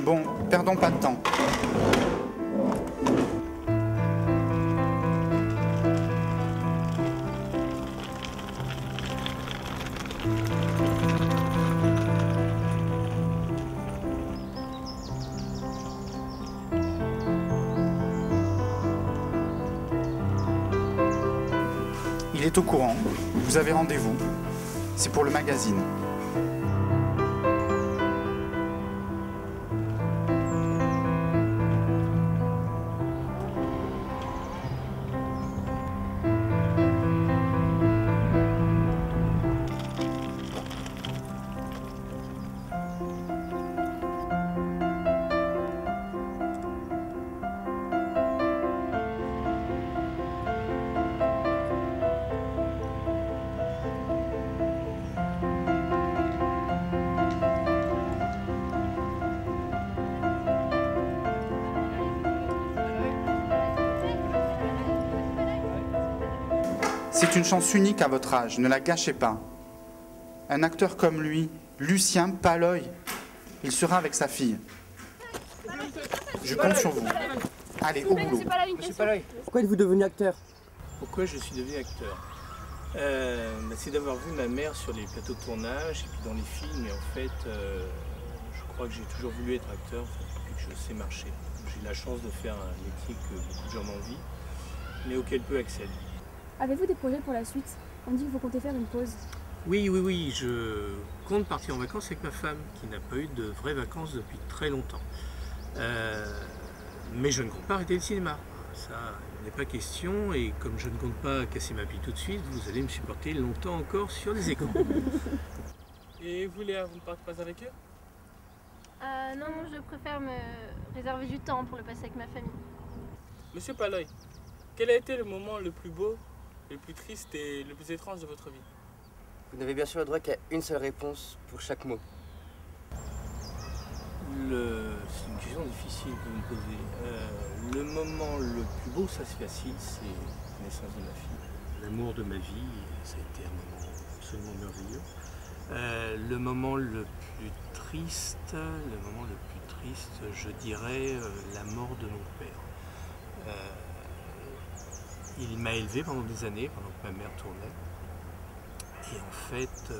Bon, perdons pas de temps. Il est au courant, vous avez rendez-vous, c'est pour le magazine. C'est une chance unique à votre âge, ne la gâchez pas. Un acteur comme lui, Lucien Paloy, il sera avec sa fille. Je compte sur vous. Allez, au boulot. Monsieur Paloy, Pourquoi êtes-vous devenu acteur? pourquoi je suis devenu acteur? C'est d'avoir vu ma mère sur les plateaux de tournage et puis dans les films. Et en fait, je crois que j'ai toujours voulu être acteur depuis que je sais marcher. J'ai la chance de faire un métier que beaucoup de gens m'envient, mais auquel peu accèdent. Avez-vous des projets pour la suite? On dit que vous comptez faire une pause. Oui, je compte partir en vacances avec ma femme, qui n'a pas eu de vraies vacances depuis très longtemps. Mais je ne compte pas arrêter le cinéma. Ça, il n'est pas question, et comme je ne compte pas casser ma vie tout de suite, vous allez me supporter longtemps encore sur les écrans. Et vous, Léa, vous ne partez pas avec eux? Non, je préfère me réserver du temps pour le passer avec ma famille. Monsieur Paloy, quel a été le moment le plus beau, le plus triste et le plus étrange de votre vie? Vous n'avez bien sûr le droit qu'à une seule réponse pour chaque mot. C'est une question difficile que vous me posez. Le moment le plus beau, ça c'est facile, c'est la naissance de ma fille. L'amour de ma vie, ça a été un moment absolument merveilleux. Le moment le plus triste, je dirais la mort de mon père. Il m'a élevé pendant des années, pendant que ma mère tournait. Et en fait,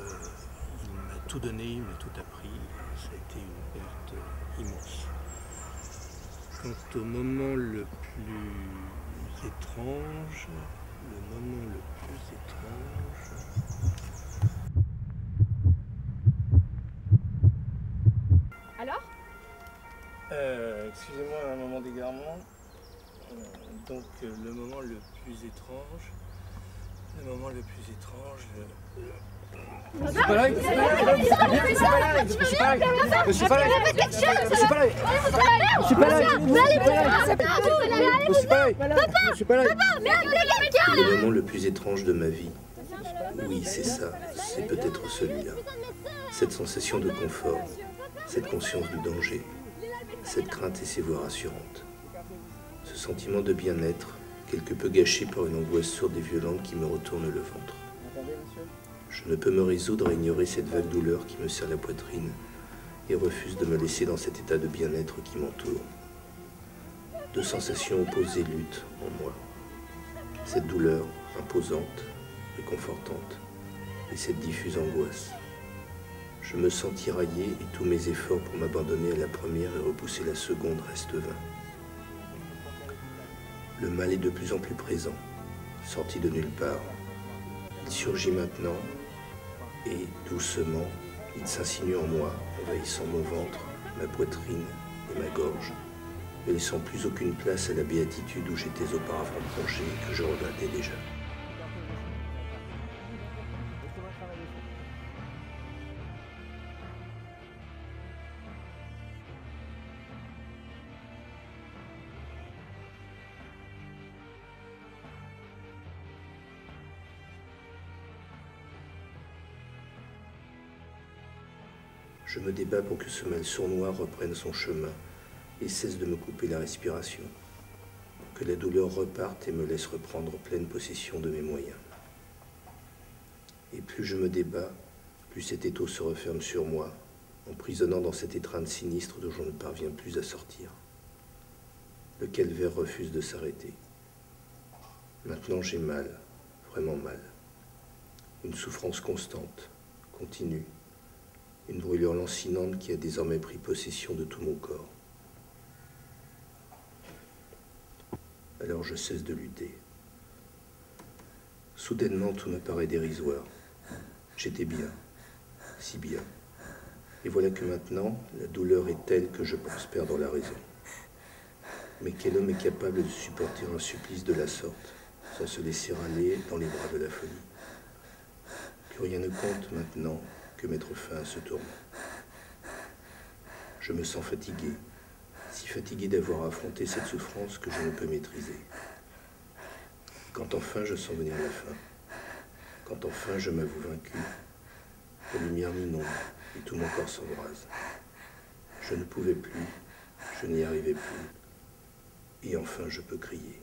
il m'a tout donné, il m'a tout appris. Ça a été une perte immense. Quant au moment le plus étrange, Alors? Excusez-moi un moment d'égarement. Donc le moment le plus étrange. Monsieur Paloy, Le moment le plus étrange de ma vie. Oui, c'est ça. C'est peut-être celui-là. Cette sensation de confort, cette conscience du danger, cette crainte et ses voix rassurantes. Ce sentiment de bien-être, quelque peu gâché par une angoisse sourde et violente qui me retourne le ventre. Je ne peux me résoudre à ignorer cette vague douleur qui me serre la poitrine et refuse de me laisser dans cet état de bien-être qui m'entoure. Deux sensations opposées luttent en moi. Cette douleur imposante, réconfortante, et cette diffuse angoisse. Je me sens tiraillé et tous mes efforts pour m'abandonner à la première et repousser la seconde restent vains. Le mal est de plus en plus présent, sorti de nulle part. Il surgit maintenant et, doucement, il s'insinue en moi, envahissant mon ventre, ma poitrine et ma gorge, ne laissant plus aucune place à la béatitude où j'étais auparavant plongé et que je regrettais déjà. Je me débats pour que ce mal sournois reprenne son chemin et cesse de me couper la respiration, que la douleur reparte et me laisse reprendre pleine possession de mes moyens. Et plus je me débats, plus cet étau se referme sur moi, emprisonnant dans cette étreinte sinistre dont je ne parviens plus à sortir. Le calvaire refuse de s'arrêter. Maintenant j'ai mal, vraiment mal. Une souffrance constante, continue. Une brûlure lancinante qui a désormais pris possession de tout mon corps. Alors je cesse de lutter. Soudainement, tout me paraît dérisoire. J'étais bien, si bien. Et voilà que maintenant, la douleur est telle que je pense perdre la raison. Mais quel homme est capable de supporter un supplice de la sorte, sans se laisser aller dans les bras de la folie? Que rien ne compte maintenant que mettre fin à ce tourment. Je me sens fatigué, si fatigué d'avoir affronté cette souffrance que je ne peux maîtriser. Quand enfin je sens venir la fin, quand enfin je m'avoue vaincu, la lumière m'inonde et tout mon corps s'embrase. Je ne pouvais plus, je n'y arrivais plus, et enfin je peux crier.